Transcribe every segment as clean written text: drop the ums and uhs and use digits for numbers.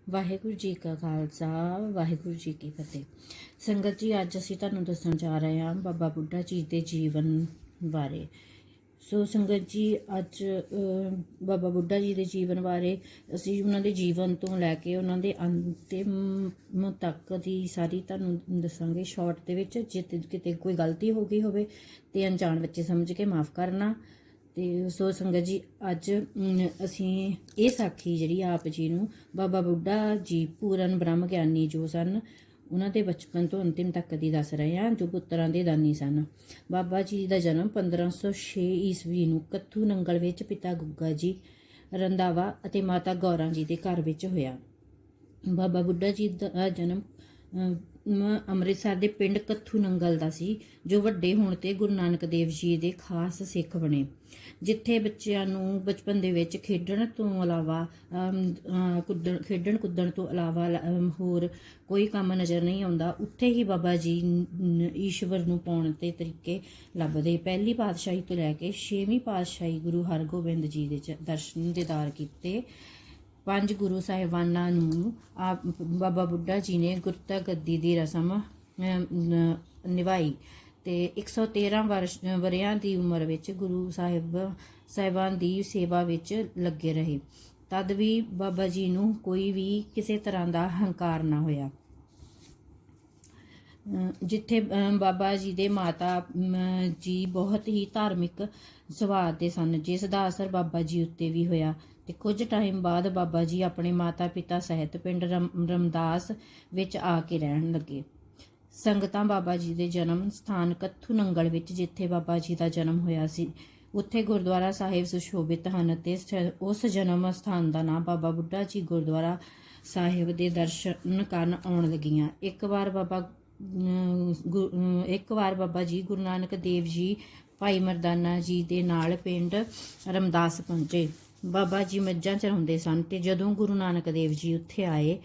ਵਾਹਿਗੁਰੂ ਜੀ ਕਾ ਖਾਲਸਾ ਵਾਹਿਗੁਰੂ ਜੀ ਕੀ ਫਤਿਹ। ਸੰਗਤ ਜੀ, ਅੱਜ ਅਸੀਂ ਤੁਹਾਨੂੰ ਦੱਸਣ ਜਾ ਰਹੇ ਹਾਂ ਬਾਬਾ ਬੁੱਢਾ ਜੀ ਦੇ ਜੀਵਨ ਬਾਰੇ। ਸੋ ਸੰਗਤ ਜੀ, ਅੱਜ ਬਾਬਾ ਬੁੱਢਾ ਜੀ ਦੇ ਜੀਵਨ ਬਾਰੇ ਅਸੀਂ ਉਹਨਾਂ ਦੇ ਜੀਵਨ ਤੋਂ ਲੈ ਕੇ ਉਹਨਾਂ ਦੇ ਅੰਤਿਮ ਤੱਕ ਦੀ ਸਾਰੀ ਤੁਹਾਨੂੰ ਦੱਸਾਂਗੇ ਸ਼ਾਰਟ ਦੇ ਵਿੱਚ। ਜੇ ਕਿਤੇ ਕੋਈ ਗਲਤੀ ਹੋ ਗਈ ਹੋਵੇ ਤੇ ਅਣਜਾਣ ਬੱਚੇ ਸਮਝ ਕੇ ਮਾफ़ ਕਰਨਾ। ਤੇ ਸੋ ਸੰਗਤ ਜੀ, ਅੱਜ ਅਸੀਂ ਇਹ ਸਾਖੀ ਜਿਹੜੀ ਆਪ ਜੀ ਨੂੰ ਬਾਬਾ ਬੁੱਢਾ ਜੀ ਪੂਰਨ ਬ੍ਰਹਮ ਗਿਆਨੀ ਜੋ ਸਨ, ਉਹਨਾਂ ਦੇ ਬਚਪਨ ਤੋਂ ਅੰਤਿਮ ਤੱਕ ਦੀ ਦੱਸ ਰਹੇ ਹਾਂ, ਜੋ ਪੁੱਤਰਾਂ ਦੇ ਦਾਨੀ ਸਨ। ਬਾਬਾ ਜੀ ਦਾ ਜਨਮ 1506 ਈਸਵੀ ਨੂੰ ਕੱਥੂ ਨੰਗਲ ਵਿੱਚ ਪਿਤਾ ਗੁੱਗਾ ਜੀ ਰੰਧਾਵਾ ਅਤੇ ਮਾਤਾ ਗੌਰਾਂ ਜੀ ਦੇ ਘਰ ਵਿੱਚ ਹੋਇਆ। ਬਾਬਾ ਬੁੱਢਾ ਜੀ ਦਾ ਜਨਮ ਅੰਮ੍ਰਿਤਸਰ ਦੇ ਪਿੰਡ ਕੱਥੂ ਨੰਗਲ ਦਾ ਸੀ, ਜੋ ਵੱਡੇ ਹੋਣ ਤੇ ਗੁਰੂ ਨਾਨਕ ਦੇਵ ਜੀ ਦੇ ਖਾਸ ਸਿੱਖ ਬਣੇ। ਜਿੱਥੇ ਬੱਚਿਆਂ ਨੂੰ ਬਚਪਨ ਦੇ ਵਿੱਚ ਖੇਡਣ ਕੁੱਦਣ ਤੋਂ ਇਲਾਵਾ ਹੋਰ ਕੋਈ ਕੰਮ ਨਜ਼ਰ ਨਹੀਂ ਆਉਂਦਾ, ਉੱਥੇ ਹੀ ਬਾਬਾ ਜੀ ਈਸ਼ਵਰ ਨੂੰ ਪਾਉਣ ਦੇ ਤਰੀਕੇ ਲੱਭਦੇ। ਪਹਿਲੀ ਪਾਤਸ਼ਾਹੀ ਤੋਂ ਲੈ ਕੇ 6ਵੀਂ ਪਾਤਸ਼ਾਹੀ ਗੁਰੂ ਹਰਗੋਬਿੰਦ ਜੀ ਦੇ ਦਰਸ਼ਨ ਦੀਦਾਰ ਕੀਤੇ। 5 ਗੁਰੂ ਸਾਹਿਬਾਨਾਂ ਨੂੰ ਬਾਬਾ ਬੁੱਢਾ ਜੀ ਨੇ ਗੁਰਤਾ ਗੱਦੀ ਦੀ ਰਸਮ ਨਿਭਾਈ ਤੇ 113 ਵਰ੍ਹਿਆਂ ਦੀ ਉਮਰ ਵਿੱਚ ਗੁਰੂ ਸਾਹਿਬਾਨ ਦੀ ਸੇਵਾ ਵਿੱਚ ਲੱਗੇ ਰਹੇ। ਤਦ ਵੀ ਬਾਬਾ ਜੀ ਨੂੰ ਕੋਈ ਵੀ ਕਿਸੇ ਤਰ੍ਹਾਂ ਦਾ ਹੰਕਾਰ ਨਾ ਹੋਇਆ। ਜਿੱਥੇ ਬਾਬਾ ਜੀ ਦੇ ਮਾਤਾ ਜੀ ਬਹੁਤ ਹੀ ਧਾਰਮਿਕ ਸੁਭਾਅ ਦੇ ਸਨ, ਜਿਸ ਦਾ ਅਸਰ ਬਾਬਾ ਜੀ ਉੱਤੇ ਵੀ ਹੋਇਆ। ਤੇ ਕੁਝ ਟਾਈਮ ਬਾਅਦ ਬਾਬਾ ਜੀ ਆਪਣੇ ਮਾਤਾ ਪਿਤਾ ਸਹਿਤ ਪਿੰਡ ਰਮਦਾਸ ਵਿੱਚ ਆ ਕੇ ਰਹਿਣ ਲੱਗੇ। ਸੰਗਤਾਂ ਬਾਬਾ ਜੀ ਦੇ ਜਨਮ ਸਥਾਨ ਕੱਥੂ ਨੰਗਲ ਵਿੱਚ, ਜਿੱਥੇ ਬਾਬਾ ਜੀ ਦਾ ਜਨਮ ਹੋਇਆ ਸੀ, ਉੱਥੇ ਗੁਰਦੁਆਰਾ ਸਾਹਿਬ ਸੁਸ਼ੋਭਿਤ ਹਨ ਤੇ ਉਸ ਜਨਮ ਸਥਾਨ ਦਾ ਨਾਮ ਬਾਬਾ ਬੁੱਢਾ ਜੀ ਗੁਰਦੁਆਰਾ ਸਾਹਿਬ ਦੇ ਦਰਸ਼ਨ ਕਰਨ ਆਉਣ ਲੱਗੀਆਂ। ਇੱਕ ਵਾਰ ਬਾਬਾ ਜੀ ਗੁਰੂ ਨਾਨਕ ਦੇਵ ਜੀ ਭਾਈ ਮਰਦਾਨਾ ਜੀ ਦੇ ਨਾਲ ਪਿੰਡ ਰਮਦਾਸ ਪਹੁੰਚੇ। ਬਾਬਾ ਜੀ ਮੱਝਾਂ ਚਰਾਉਂਦੇ ਸਨ ਤੇ ਜਦੋਂ ਗੁਰੂ ਨਾਨਕ ਦੇਵ ਜੀ ਉੱਥੇ ਆਏ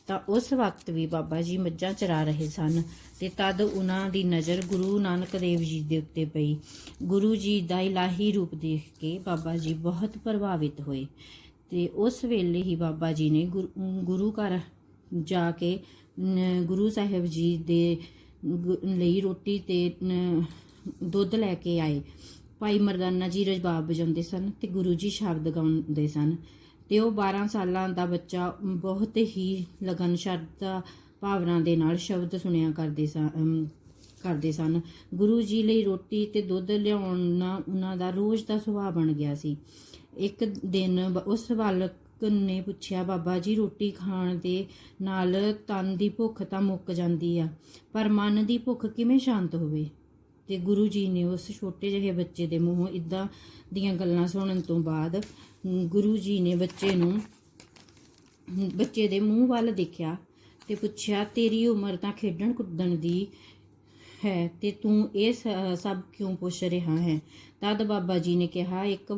ਤਾਂ ਉਸ ਵਕਤ ਵੀ ਬਾਬਾ ਜੀ ਮੱਝਾਂ ਚਰਾ ਰਹੇ ਸਨ ਤੇ ਤਦ ਉਹਨਾਂ ਦੀ ਨਜ਼ਰ ਗੁਰੂ ਨਾਨਕ ਦੇਵ ਜੀ ਦੇ ਉੱਤੇ ਪਈ। ਗੁਰੂ ਜੀ ਦਾ ਇਲਾਹੀ ਰੂਪ ਦੇਖ ਕੇ ਬਾਬਾ ਜੀ ਬਹੁਤ ਪ੍ਰਭਾਵਿਤ ਹੋਏ ਤੇ ਉਸ ਵੇਲੇ ਹੀ ਬਾਬਾ ਜੀ ਨੇ ਗੁਰੂ ਘਰ ਜਾ ਕੇ ਗੁਰੂ ਸਾਹਿਬ ਜੀ ਦੇ ਲਈ ਰੋਟੀ ਤੇ ਦੁੱਧ ਲੈ ਕੇ ਆਏ। ਭਾਈ ਮਰਦਾਨਾ ਜੀ ਰਬਾਬ ਵਜਾਉਂਦੇ ਸਨ ਤੇ ਗੁਰੂ ਜੀ ਸ਼ਬਦ ਗਾਉਂਦੇ ਸਨ ਤੇ ਉਹ 12 ਸਾਲਾਂ ਦਾ ਬੱਚਾ ਬਹੁਤ ਹੀ ਲਗਨ ਸ਼ਰਧਾ ਭਾਵਨਾ ਦੇ ਨਾਲ ਸ਼ਬਦ ਸੁਣਿਆ ਕਰਦੇ ਸਨ। ਗੁਰੂ ਜੀ ਲਈ ਰੋਟੀ ਤੇ ਦੁੱਧ ਲਿਆਉਣਾ ਉਹਨਾਂ ਦਾ ਰੋਜ਼ ਦਾ ਸੁਭਾਅ ਬਣ ਗਿਆ ਸੀ। ਇੱਕ ਦਿਨ ਉਸ ਬਾਲਕ ਨੇ ਪੁੱਛਿਆ, ਬਾਬਾ ਜੀ, ਰੋਟੀ ਖਾਣ ਦੇ ਨਾਲ ਤਨ ਦੀ ਭੁੱਖ ਤਾਂ ਮੁੱਕ ਜਾਂਦੀ ਆ, ਪਰ ਮਨ ਦੀ ਭੁੱਖ ਕਿਵੇਂ ਸ਼ਾਂਤ ਹੋਵੇ? ਤੇ ਗੁਰੂ ਜੀ ਨੇ ਉਸ ਛੋਟੇ ਜਿਹੇ ਬੱਚੇ ਦੇ ਮੂੰਹੋਂ ਇੱਦਾਂ ਦੀਆਂ ਗੱਲਾਂ ਸੁਣਨ ਤੋਂ ਬਾਅਦ ਗੁਰੂ ਜੀ ਨੇ ਬੱਚੇ ਦੇ ਮੂੰਹ ਵੱਲ ਦੇਖਿਆ ਤੇ ਪੁੱਛਿਆ, ਤੇਰੀ ਉਮਰ ਤਾਂ ਖੇਡਣ ਕੁੱਦਣ ਦੀ ਹੈ ਤੇ ਤੂੰ ਇਹ ਸਭ ਕਿਉਂ ਪੁੱਛ ਰਿਹਾ ਹੈ? ਤਦ ਬਾਬਾ ਜੀ ਨੇ ਕਿਹਾ, ਇੱਕ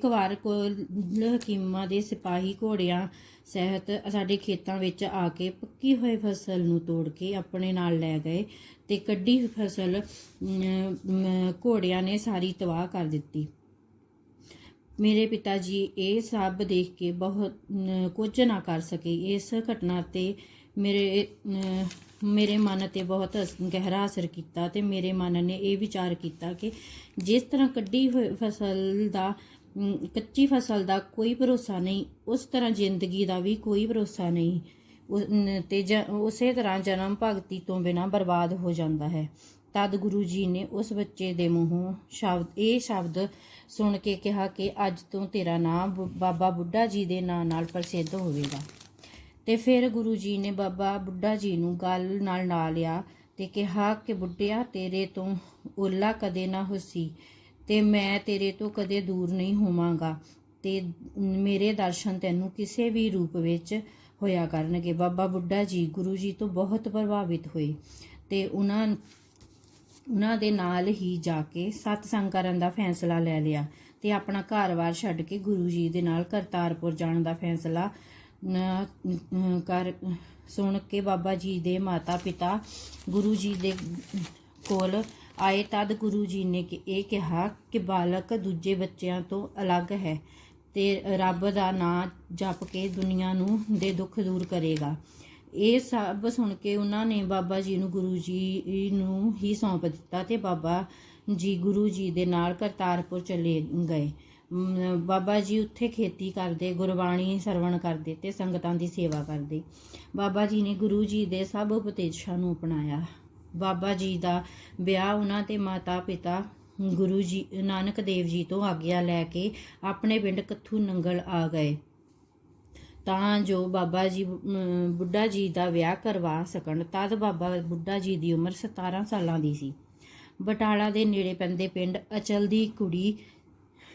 ਵਾਰ ਕੁਲ ਹਕੀਮਾਂ ਦੇ ਸਿਪਾਹੀ ਘੋੜਿਆਂ ਸਹਿਤ ਸਾਡੇ ਖੇਤਾਂ ਵਿੱਚ ਆ ਕੇ ਪੱਕੀ ਹੋਈ ਫਸਲ ਨੂੰ ਤੋੜ ਕੇ ਆਪਣੇ ਨਾਲ ਲੈ ਗਏ ਤੇ ਕੱਢੀ ਫਸਲ ਘੋੜਿਆਂ ਨੇ ਸਾਰੀ ਤਬਾਹ ਕਰ ਦਿੱਤੀ। ਮੇਰੇ ਪਿਤਾ ਜੀ ਇਹ ਸਭ ਦੇਖ ਕੇ ਬਹੁਤ ਕੁਝ ਨਾ ਕਰ ਸਕੇ। ਇਸ ਘਟਨਾ ਤੇ ਮੇਰੇ ਮਨ ਤੇ ਬਹੁਤ ਗਹਿਰਾ ਅਸਰ ਕੀਤਾ ਤੇ ਮੇਰੇ ਮਨ ਨੇ ਇਹ ਵਿਚਾਰ ਕੀਤਾ ਕਿ ਜਿਸ ਤਰ੍ਹਾਂ ਕੱਢੀ ਹੋਈ ਕੱਚੀ ਫਸਲ ਦਾ ਕੋਈ ਭਰੋਸਾ ਨਹੀਂ, ਉਸ ਤਰ੍ਹਾਂ ਜ਼ਿੰਦਗੀ ਦਾ ਵੀ ਕੋਈ ਭਰੋਸਾ ਨਹੀਂ ਤੇ ਉਸੇ ਤਰ੍ਹਾਂ ਜਨਮ ਭਗਤੀ ਤੋਂ ਬਿਨਾਂ ਬਰਬਾਦ ਹੋ ਜਾਂਦਾ ਹੈ। ਤਦ ਗੁਰੂ ਜੀ ਨੇ ਉਸ ਬੱਚੇ ਦੇ ਮੂੰਹੋਂ ਇਹ ਸ਼ਬਦ ਸੁਣ ਕੇ ਕਿਹਾ ਕਿ ਅੱਜ ਤੋਂ ਤੇਰਾ ਨਾਮ ਬਾਬਾ ਬੁੱਢਾ ਜੀ ਦੇ ਨਾਂ ਨਾਲ ਪ੍ਰਸਿੱਧ ਹੋਵੇਗਾ। ਤੇ ਫਿਰ ਗੁਰੂ ਜੀ ਨੇ ਬਾਬਾ ਬੁੱਢਾ ਜੀ ਨੂੰ ਗਲ ਨਾਲ ਲਾ ਲਿਆ ਤੇ ਕਿਹਾ ਕਿ ਬੁੱਢਿਆ, ਤੇਰੇ ਤੋਂ ਓਲਾ ਕਦੇ ਨਾ ਹੋਸੀ ਤੇ ਮੈਂ ਤੇਰੇ ਤੋਂ ਕਦੇ ਦੂਰ ਨਹੀਂ ਹੋਵਾਂਗਾ ਤੇ ਮੇਰੇ ਦਰਸ਼ਨ ਤੈਨੂੰ ਕਿਸੇ ਵੀ ਰੂਪ ਵਿੱਚ ਹੋਇਆ ਕਰਨਗੇ। ਬਾਬਾ ਬੁੱਢਾ ਜੀ ਗੁਰੂ ਜੀ ਤੋਂ ਬਹੁਤ ਪ੍ਰਭਾਵਿਤ ਹੋਏ ਤੇ ਉਹਨਾਂ ਦੇ ਨਾਲ ਹੀ ਜਾ ਕੇ ਸਤਸੰਗ ਕਰਨ ਦਾ ਫੈਸਲਾ ਲੈ ਲਿਆ ਤੇ ਆਪਣਾ ਘਰ-ਬਾਰ ਛੱਡ ਕੇ ਗੁਰੂ ਜੀ ਦੇ ਨਾਲ ਕਰਤਾਰਪੁਰ ਜਾਣ ਦਾ ਫੈਸਲਾ ਸੁਣ ਕੇ ਬਾਬਾ ਜੀ ਦੇ ਮਾਤਾ ਪਿਤਾ ਗੁਰੂ ਜੀ ਦੇ ਕੋਲ ਆਏ। ਤਦ ਗੁਰੂ ਜੀ ਨੇ ਇਹ ਕਿਹਾ ਕਿ ਬਾਲਕ ਦੂਜੇ ਬੱਚਿਆਂ ਤੋਂ ਅਲੱਗ ਹੈ ਤੇ ਰੱਬ ਦਾ ਨਾਂ ਜਪ ਕੇ ਦੁਨੀਆ ਨੂੰ ਦੇ ਦੁੱਖ ਦੂਰ ਕਰੇਗਾ। ਇਹ ਸਭ ਸੁਣ ਕੇ ਉਹਨਾਂ ਨੇ ਬਾਬਾ ਜੀ ਨੂੰ ਗੁਰੂ ਜੀ ਨੂੰ ਹੀ ਸੌਂਪ ਦਿੱਤਾ ਤੇ ਬਾਬਾ ਜੀ ਗੁਰੂ ਜੀ ਦੇ ਨਾਲ ਕਰਤਾਰਪੁਰ ਚਲੇ ਗਏ। ਬਾਬਾ ਜੀ ਉੱਥੇ ਖੇਤੀ ਕਰਦੇ, ਗੁਰਬਾਣੀ ਸਰਵਣ ਕਰਦੇ ਤੇ ਸੰਗਤਾਂ ਦੀ ਸੇਵਾ ਕਰਦੇ। ਬਾਬਾ ਜੀ ਨੇ ਗੁਰੂ ਜੀ ਦੇ ਸਭ ਉਪਦੇਸ਼ਾਂ ਨੂੰ ਅਪਣਾਇਆ। ਬਾਬਾ ਜੀ ਦਾ ਵਿਆਹ ਉਹਨਾਂ ਦੇ ਮਾਤਾ ਪਿਤਾ ਗੁਰੂ ਜੀ ਨਾਨਕ ਦੇਵ ਜੀ ਤੋਂ ਆਗਿਆ ਲੈ ਕੇ ਆਪਣੇ ਪਿੰਡ ਕੱਥੂ ਨੰਗਲ ਆ ਗਏ ਤਾਂ ਜੋ ਬਾਬਾ ਜੀ ਬੁੱਢਾ ਜੀ ਦਾ ਵਿਆਹ ਕਰਵਾ ਸਕਣ। ਤਦ ਬਾਬਾ ਬੁੱਢਾ ਜੀ ਦੀ ਉਮਰ 17 ਸਾਲਾਂ ਦੀ ਸੀ। ਬਟਾਲਾ ਦੇ ਨੇੜੇ ਪੈਂਦੇ ਪਿੰਡ ਅਚਲ ਦੀ ਕੁੜੀ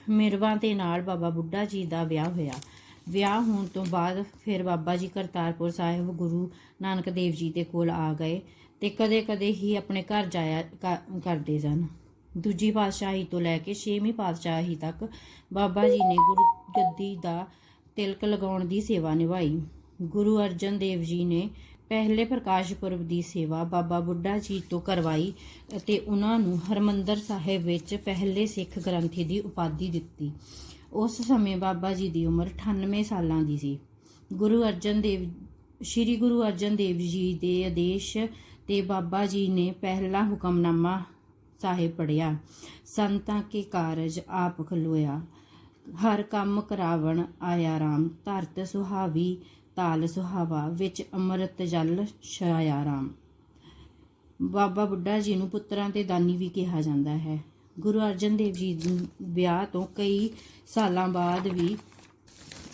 ਮਿਰਵਾ ਦੇ ਨਾਲ ਬਾਬਾ ਬੁੱਢਾ ਜੀ ਦਾ ਵਿਆਹ ਹੋਇਆ। ਵਿਆਹ ਹੋਣ ਤੋਂ ਬਾਅਦ ਫਿਰ ਬਾਬਾ ਜੀ ਕਰਤਾਰਪੁਰ ਸਾਹਿਬ ਗੁਰੂ ਨਾਨਕ ਦੇਵ ਜੀ ਦੇ ਕੋਲ ਆ ਗਏ ਤੇ ਕਦੇ-ਕਦੇ ਹੀ ਆਪਣੇ ਘਰ ਜਾਇਆ ਕਰਦੇ ਸਨ। ਦੂਜੀ ਪਾਤਸ਼ਾਹੀ ਤੋਂ ਲੈ ਕੇ 6ਵੀਂ ਪਾਤਸ਼ਾਹੀ ਤੱਕ ਬਾਬਾ ਜੀ ਨੇ ਗੁਰੂ ਗੱਦੀ ਦਾ ਤਿਲਕ ਲਗਾਉਣ ਦੀ ਸੇਵਾ ਨਿਭਾਈ। ਗੁਰੂ ਅਰਜਨ ਦੇਵ ਜੀ ਨੇ ਪਹਿਲੇ ਪ੍ਰਕਾਸ਼ ਪੁਰਬ ਦੀ ਸੇਵਾ ਬਾਬਾ ਬੁੱਢਾ ਜੀ ਤੋਂ ਕਰਵਾਈ ਅਤੇ ਉਹਨਾਂ ਨੂੰ ਹਰਮੰਦਰ ਸਾਹਿਬ ਵਿੱਚ ਪਹਿਲੇ ਸਿੱਖ ਗ੍ਰੰਥੀ ਦੀ ਉਪਾਧੀ ਦਿੱਤੀ। ਉਸ ਸਮੇਂ ਬਾਬਾ ਜੀ ਦੀ ਉਮਰ 98 ਸਾਲਾਂ ਦੀ ਸੀ। ਸ਼੍ਰੀ ਗੁਰੂ ਅਰਜਨ ਦੇਵ ਜੀ ਦੇ ਆਦੇਸ਼ ਤੇ ਬਾਬਾ ਜੀ ਨੇ ਪਹਿਲਾ ਹੁਕਮਨਾਮਾ ਸਾਹਿਬ ਪੜ੍ਹਿਆ। ਸੰਤਾਂ ਕੇ ਕਾਰਜ ਆਪ ਖਲੋਇਆ, ਹਰ ਕੰਮ ਕਰਾਵਣ ਆਇਆ ਰਾਮ, ਧਰਤ ਸੁਹਾਵੀ ਤਾਲ ਸੁਹਾਵਾ, ਵਿੱਚ ਅੰਮ੍ਰਿਤ ਜਲ ਛਾਇਆ ਰਾਮ। ਬਾਬਾ ਬੁੱਢਾ ਜੀ ਨੂੰ ਪੁੱਤਰਾਂ ਦੇ ਦਾਨੀ ਵੀ ਕਿਹਾ ਜਾਂਦਾ ਹੈ। ਗੁਰੂ ਅਰਜਨ ਦੇਵ ਜੀ ਦੇ ਵਿਆਹ ਤੋਂ ਕਈ ਸਾਲਾਂ ਬਾਅਦ ਵੀ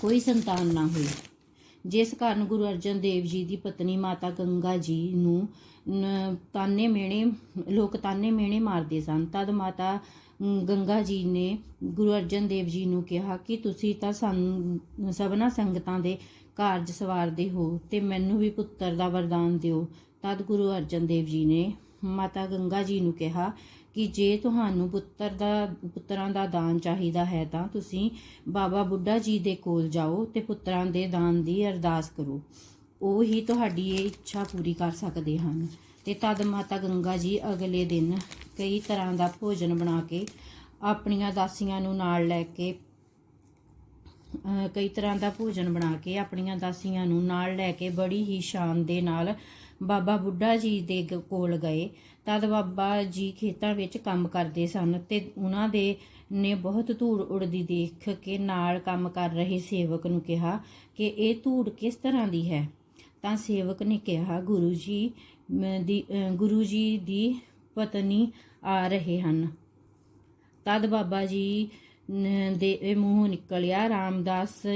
ਕੋਈ ਸੰਤਾਨ ਨਾ ਹੋਈ, ਜਿਸ ਕਾਰਨ ਗੁਰੂ ਅਰਜਨ ਦੇਵ ਜੀ ਦੀ ਪਤਨੀ ਮਾਤਾ ਗੰਗਾ ਜੀ ਨੂੰ ਲੋਕ ਤਾਨੇ ਮਿਹਣੇ ਮਾਰਦੇ ਸਨ। ਤਦ ਮਾਤਾ ਗੰਗਾ ਜੀ ਨੇ ਗੁਰੂ ਅਰਜਨ ਦੇਵ ਜੀ ਨੂੰ ਕਿਹਾ ਕਿ ਤੁਸੀਂ ਤਾਂ ਸਾਨੂੰ ਸਭਨਾ ਸੰਗਤਾਂ ਦੇ ਕਾਰਜ ਸਵਾਰਦੇ ਹੋ ਤੇ ਮੈਨੂੰ ਵੀ ਪੁੱਤਰ ਦਾ ਵਰਦਾਨ ਦਿਓ। ਤਦ ਗੁਰੂ ਅਰਜਨ ਦੇਵ ਜੀ ਨੇ ਮਾਤਾ ਗੰਗਾ ਜੀ ਨੂੰ ਕਿਹਾ ਕਿ ਜੇ ਤੁਹਾਨੂੰ ਪੁੱਤਰਾਂ ਦਾ ਦਾਨ ਚਾਹੀਦਾ ਹੈ ਤਾਂ ਤੁਸੀਂ ਬਾਬਾ ਬੁੱਢਾ ਜੀ ਦੇ ਕੋਲ ਜਾਓ ਤੇ ਪੁੱਤਰਾਂ ਦੇ ਦਾਨ ਦੀ ਅਰਦਾਸ ਕਰੋ, ਉਹ ਹੀ ਤੁਹਾਡੀ ਇਹ ਇੱਛਾ ਪੂਰੀ ਕਰ ਸਕਦੇ ਹਨ। ਤੇ ਤਦ ਮਾਤਾ ਗੰਗਾ ਜੀ ਅਗਲੇ ਦਿਨ ਕਈ ਤਰ੍ਹਾਂ ਦਾ ਭੋਜਨ ਬਣਾ ਕੇ ਆਪਣੀਆਂ ਦਾਸੀਆਂ ਨੂੰ ਨਾਲ ਲੈ ਕੇ ਬੜੀ ਹੀ ਸ਼ਾਨ ਦੇ ਨਾਲ ਬਾਬਾ ਬੁੱਢਾ ਜੀ ਦੇ ਕੋਲ ਗਏ। ਤਦ ਬਾਬਾ ਜੀ ਖੇਤਾਂ ਵਿੱਚ ਕੰਮ ਕਰਦੇ ਸਨ ਤੇ ਉਹਨਾਂ ਦੇ ਨੇ ਬਹੁਤ ਧੂੜ ਉੜਦੀ ਦੇਖ ਕੇ ਨਾਲ ਕੰਮ ਕਰ ਰਹੇ ਸੇਵਕ ਨੂੰ ਕਿਹਾ ਕਿ ਇਹ ਧੂੜ ਕਿਸ ਤਰ੍ਹਾਂ ਦੀ ਹੈ। ਤਾਂ ਸੇਵਕ ਨੇ ਕਿਹਾ, ਗੁਰੂ ਜੀ ਦੀ ਪਤਨੀ ਆ ਰਹੇ ਹਨ। ਤਦ ਬਾਬਾ ਜੀ ਦੇ ਮੂੰਹੋਂ ਨਿਕਲਿਆ, ਰਾਮਦਾਸ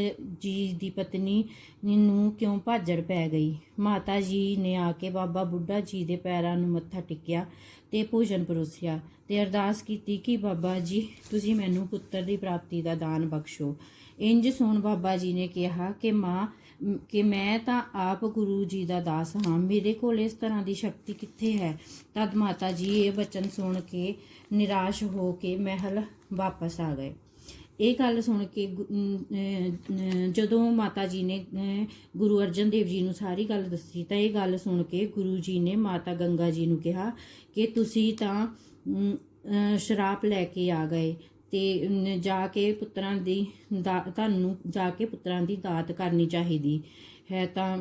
ਜੀ ਦੀ ਪਤਨੀ ਨੂੰ ਕਿਉਂ ਭਾਜੜ ਪੈ ਗਈ। ਮਾਤਾ ਜੀ ਨੇ ਆ ਕੇ ਬਾਬਾ ਬੁੱਢਾ ਜੀ ਦੇ ਪੈਰਾਂ ਨੂੰ ਮੱਥਾ ਟੇਕਿਆ ਤੇ ਭੋਜਨ ਪਰੋਸਿਆ ਤੇ ਅਰਦਾਸ ਕੀਤੀ ਕਿ ਬਾਬਾ ਜੀ ਤੁਸੀਂ ਮੈਨੂੰ ਪੁੱਤਰ ਦੀ ਪ੍ਰਾਪਤੀ ਦਾ ਦਾਨ ਬਖਸ਼ੋ। ਇੰਜ ਸੁਣ ਬਾਬਾ ਜੀ ਨੇ ਕਿਹਾ ਕਿ ਮੈਂ ਤਾਂ ਆਪ ਗੁਰੂ ਜੀ ਦਾ ਦਾਸ ਹਾਂ, ਮੇਰੇ ਕੋਲ ਇਸ ਤਰ੍ਹਾਂ ਦੀ ਸ਼ਕਤੀ ਕਿੱਥੇ ਹੈ। ਤਦ ਮਾਤਾ ਜੀ ਇਹ ਬਚਨ ਸੁਣ ਕੇ ਨਿਰਾਸ਼ ਹੋ ਕੇ ਮਹਿਲ ਵਾਪਸ ਆ ਗਏ। ਇਹ ਗੱਲ ਸੁਣ ਕੇ ਜਦੋਂ ਮਾਤਾ ਜੀ ਨੇ ਗੁਰੂ ਅਰਜਨ ਦੇਵ ਜੀ ਨੂੰ ਸਾਰੀ ਗੱਲ ਦੱਸੀ ਤਾਂ ਇਹ ਗੱਲ ਸੁਣ ਕੇ ਗੁਰੂ ਜੀ ਨੇ ਮਾਤਾ ਗੰਗਾ ਜੀ ਨੂੰ ਕਿਹਾ ਕਿ ਤੁਸੀਂ ਤਾਂ ਸ਼ਰਾਪ ਲੈ ਕੇ ਆ ਗਏ ਤੇ ਤੁਹਾਨੂੰ ਜਾ ਕੇ ਪੁੱਤਰਾਂ ਦੀ ਦਾਤ ਕਰਨੀ ਚਾਹੀਦੀ ਹੈ। ਤਾਂ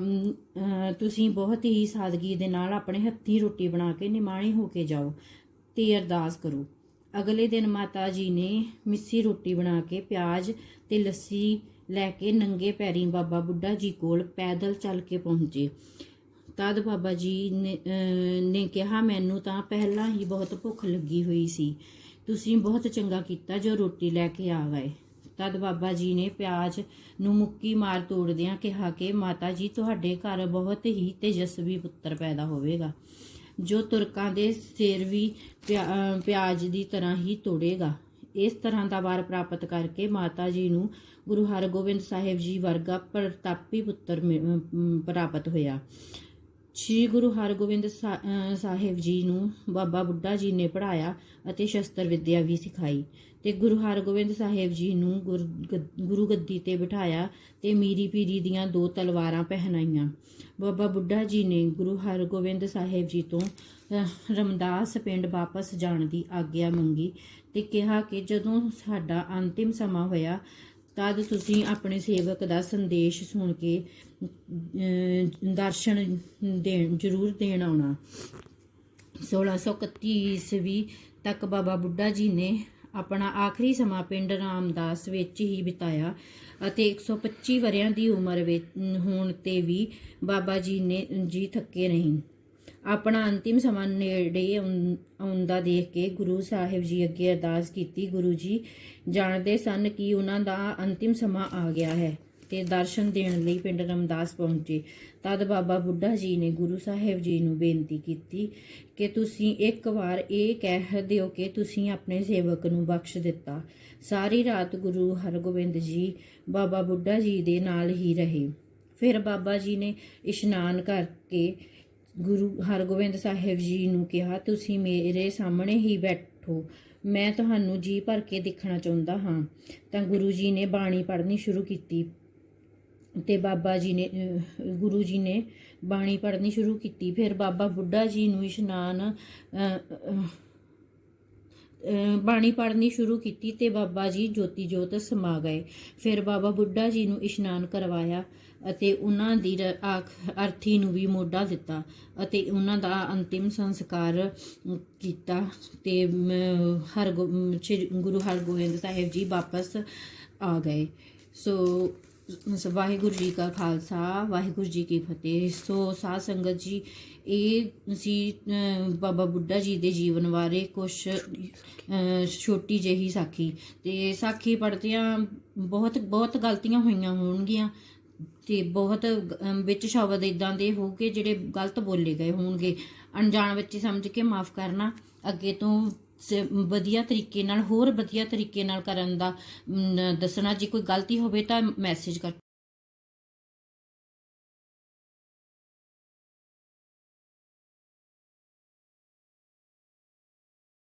ਤੁਸੀਂ ਬਹੁਤ ਹੀ ਸਾਦਗੀ ਦੇ ਨਾਲ ਆਪਣੇ ਹੱਥੀਂ ਰੋਟੀ ਬਣਾ ਕੇ ਨਿਮਾਣੇ ਹੋ ਕੇ ਜਾਓ ਤੇ ਅਰਦਾਸ ਕਰੋ। ਅਗਲੇ ਦਿਨ ਮਾਤਾ ਜੀ ਨੇ ਮਿੱਸੀ ਰੋਟੀ ਬਣਾ ਕੇ ਪਿਆਜ਼ ਤੇ ਲੱਸੀ ਲੈ ਕੇ ਨੰਗੇ ਪੈਰੀਂ ਬਾਬਾ ਬੁੱਢਾ ਜੀ ਕੋਲ ਪੈਦਲ ਚੱਲ ਕੇ ਪਹੁੰਚੇ। ਤਦ ਬਾਬਾ ਜੀ ਨੇ ਕਿਹਾ, ਮੈਨੂੰ ਤਾਂ ਪਹਿਲਾਂ ਹੀ ਬਹੁਤ ਭੁੱਖ ਲੱਗੀ ਹੋਈ ਸੀ, ਤੁਸੀਂ ਬਹੁਤ ਚੰਗਾ ਕੀਤਾ ਜੋ ਰੋਟੀ ਲੈ ਕੇ ਆ ਗਏ। ਤਦ ਬਾਬਾ ਜੀ ਨੇ ਪਿਆਜ਼ ਨੂੰ ਮੁੱਕੀ ਮਾਰ ਤੋੜਦਿਆਂ ਕਿਹਾ ਕਿ ਮਾਤਾ ਜੀ ਤੁਹਾਡੇ ਘਰ ਬਹੁਤ ਹੀ ਤੇਜਸਵੀ ਪੁੱਤਰ ਪੈਦਾ ਹੋਵੇਗਾ, ਜੋ ਤੁਰਕਾਂ ਦੇ ਸਿਰ ਵੀ ਪਿਆਜ਼ ਦੀ ਤਰ੍ਹਾਂ ਹੀ ਤੋੜੇਗਾ। ਇਸ ਤਰ੍ਹਾਂ ਦਾ ਵਰ ਪ੍ਰਾਪਤ ਕਰਕੇ ਮਾਤਾ ਜੀ ਨੂੰ ਗੁਰੂ ਹਰਗੋਬਿੰਦ ਸਾਹਿਬ ਜੀ ਵਰਗਾ ਪ੍ਰਤਾਪੀ ਪੁੱਤਰ ਪ੍ਰਾਪਤ ਹੋਇਆ। ਸ਼੍ਰੀ ਗੁਰੂ ਹਰਗੋਬਿੰਦ ਸਾਹਿਬ ਜੀ ਨੂੰ ਬਾਬਾ ਬੁੱਢਾ ਜੀ ਨੇ ਪੜ੍ਹਾਇਆ ਅਤੇ ਸ਼ਸਤਰ ਵਿੱਦਿਆ ਵੀ ਸਿਖਾਈ ਤੇ ਗੁਰੂ ਹਰਗੋਬਿੰਦ ਸਾਹਿਬ ਜੀ ਨੂੰ ਗੁਰੂ ਗੱਦੀ ਤੇ ਬਿਠਾਇਆ ਤੇ ਮੀਰੀ ਪੀਰੀ ਦੀਆਂ 2 ਤਲਵਾਰਾਂ ਪਹਿਨਾਈਆਂ। ਬਾਬਾ ਬੁੱਢਾ ਜੀ ਨੇ ਗੁਰੂ ਹਰਗੋਬਿੰਦ ਸਾਹਿਬ ਜੀ ਤੋਂ ਰਮਦਾਸ ਪਿੰਡ ਵਾਪਸ ਜਾਣ ਦੀ ਆਗਿਆ ਮੰਗੀ ਤੇ ਕਿਹਾ ਕਿ ਜਦੋਂ ਸਾਡਾ ਅੰਤਿਮ ਸਮਾਂ ਹੋਇਆ ਤਦ ਤੁਸੀਂ ਆਪਣੇ ਸੇਵਕ ਦਾ ਸੰਦੇਸ਼ ਸੁਣ ਕੇ ਦਰਸ਼ਨ ਜ਼ਰੂਰ ਦੇਣ ਆਉਣਾ। 1631 ਈਸਵੀ ਤੱਕ ਬਾਬਾ ਬੁੱਢਾ ਜੀ ਨੇ ਆਪਣਾ ਆਖਰੀ ਸਮਾਂ ਪਿੰਡ ਰਾਮਦਾਸ ਵਿੱਚ ਹੀ ਬਿਤਾਇਆ ਅਤੇ 125 ਵਰ੍ਹਿਆਂ ਦੀ ਉਮਰ ਵਿੱਚ ਹੋਣ ਤੇ ਵੀ ਬਾਬਾ ਜੀ ਥੱਕੇ ਨਹੀਂ। ਆਪਣਾ ਅੰਤਿਮ ਸਮਾਂ ਨੇੜੇ ਆਉਂਦਾ ਦੇਖ ਕੇ ਗੁਰੂ ਸਾਹਿਬ ਜੀ ਅੱਗੇ ਅਰਦਾਸ ਕੀਤੀ। ਗੁਰੂ ਜੀ ਜਾਣਦੇ ਸਨ ਕਿ ਉਹਨਾਂ ਦਾ ਅੰਤਿਮ ਸਮਾਂ ਆ ਗਿਆ ਹੈ ਤੇ ਦਰਸ਼ਨ ਦੇਣ ਲਈ ਪਿੰਡ ਰਾਮਦਾਸ ਪਹੁੰਚੇ। ਤਦ ਬਾਬਾ ਬੁੱਢਾ ਜੀ ਨੇ ਗੁਰੂ ਸਾਹਿਬ ਜੀ ਨੂੰ ਬੇਨਤੀ ਕੀਤੀ ਕਿ ਤੁਸੀਂ ਇੱਕ ਵਾਰ ਇਹ ਕਹਿ ਦਿਓ ਕਿ ਤੁਸੀਂ ਆਪਣੇ ਸੇਵਕ ਨੂੰ ਬਖਸ਼ ਦਿੱਤਾ। ਸਾਰੀ ਰਾਤ ਗੁਰੂ ਹਰਗੋਬਿੰਦ ਜੀ ਬਾਬਾ ਬੁੱਢਾ ਜੀ ਦੇ ਨਾਲ ਹੀ ਰਹੇ। ਫਿਰ ਬਾਬਾ ਜੀ ਨੇ ਇਸ਼ਨਾਨ ਕਰਕੇ ਗੁਰੂ ਹਰਗੋਬਿੰਦ ਸਾਹਿਬ ਜੀ ਨੂੰ ਕਿਹਾ, ਤੁਸੀਂ ਮੇਰੇ ਸਾਹਮਣੇ ਹੀ ਬੈਠੋ, ਮੈਂ ਤੁਹਾਨੂੰ ਜੀ ਭਰ ਕੇ ਦੇਖਣਾ ਚਾਹੁੰਦਾ ਹਾਂ। ਤਾਂ ਗੁਰੂ ਜੀ ਨੇ ਬਾਣੀ ਪੜ੍ਹਨੀ ਸ਼ੁਰੂ ਕੀਤੀ ਤੇ ਗੁਰੂ ਜੀ ਨੇ ਬਾਣੀ ਪੜ੍ਹਨੀ ਸ਼ੁਰੂ ਕੀਤੀ। ਫਿਰ ਬਾਬਾ ਬੁੱਢਾ ਜੀ ਨੂੰ ਬਾਣੀ ਪੜ੍ਹਨੀ ਸ਼ੁਰੂ ਕੀਤੀ ਤੇ ਬਾਬਾ ਜੀ ਜੋਤੀ ਜੋਤ ਸਮਾ ਗਏ। ਫਿਰ ਬਾਬਾ ਬੁੱਢਾ ਜੀ ਨੂੰ ਇਸ਼ਨਾਨ ਕਰਵਾਇਆ ਅਤੇ ਉਹਨਾਂ ਦੀ ਅਰਥੀ ਨੂੰ ਵੀ ਮੋਢਾ ਦਿੱਤਾ ਅਤੇ ਉਹਨਾਂ ਦਾ ਅੰਤਿਮ ਸੰਸਕਾਰ ਕੀਤਾ ਤੇ ਗੁਰੂ ਹਰਗੋਬਿੰਦ ਸਾਹਿਬ ਜੀ ਵਾਪਸ ਆ ਗਏ। ਸੋ ਵਾਹਿਗੁਰੂ ਜੀ ਕਾ ਖਾਲਸਾ, ਵਾਹਿਗੁਰੂ ਜੀ ਕੀ ਫਤਿਹ। ਸੋ ਸਾਧ ਸੰਗਤ ਜੀ, ਇਹ ਸੀ ਬਾਬਾ ਬੁੱਢਾ ਜੀ ਦੇ ਜੀਵਨ ਬਾਰੇ ਕੁਛ ਛੋਟੀ ਜਿਹੀ ਸਾਖੀ। ਤੇ ਸਾਖੀ ਪੜ੍ਹਦਿਆਂ ਬਹੁਤ ਗਲਤੀਆਂ ਹੋਈਆਂ ਹੋਣਗੀਆਂ ਤੇ ਬਹੁਤ ਵਿੱਚ ਸ਼ਬਦ ਇਦਾਂ ਦੇ ਹੋਊਗੇ ਜਿਹੜੇ ਗਲਤ ਬੋਲੇ ਗਏ ਹੋਣਗੇ। ਅਣਜਾਣ ਬੱਚੇ ਸਮਝ ਕੇ ਮਾਫ ਕਰਨਾ। ਅੱਗੇ ਤੋਂ ਵਧੀਆ ਤਰੀਕੇ ਨਾਲ ਕਰਨ ਦਾ ਦੱਸਣਾ। ਜੇ ਕੋਈ ਗਲਤੀ ਹੋਵੇ ਤਾਂ ਮੈਸੇਜ ਕਰ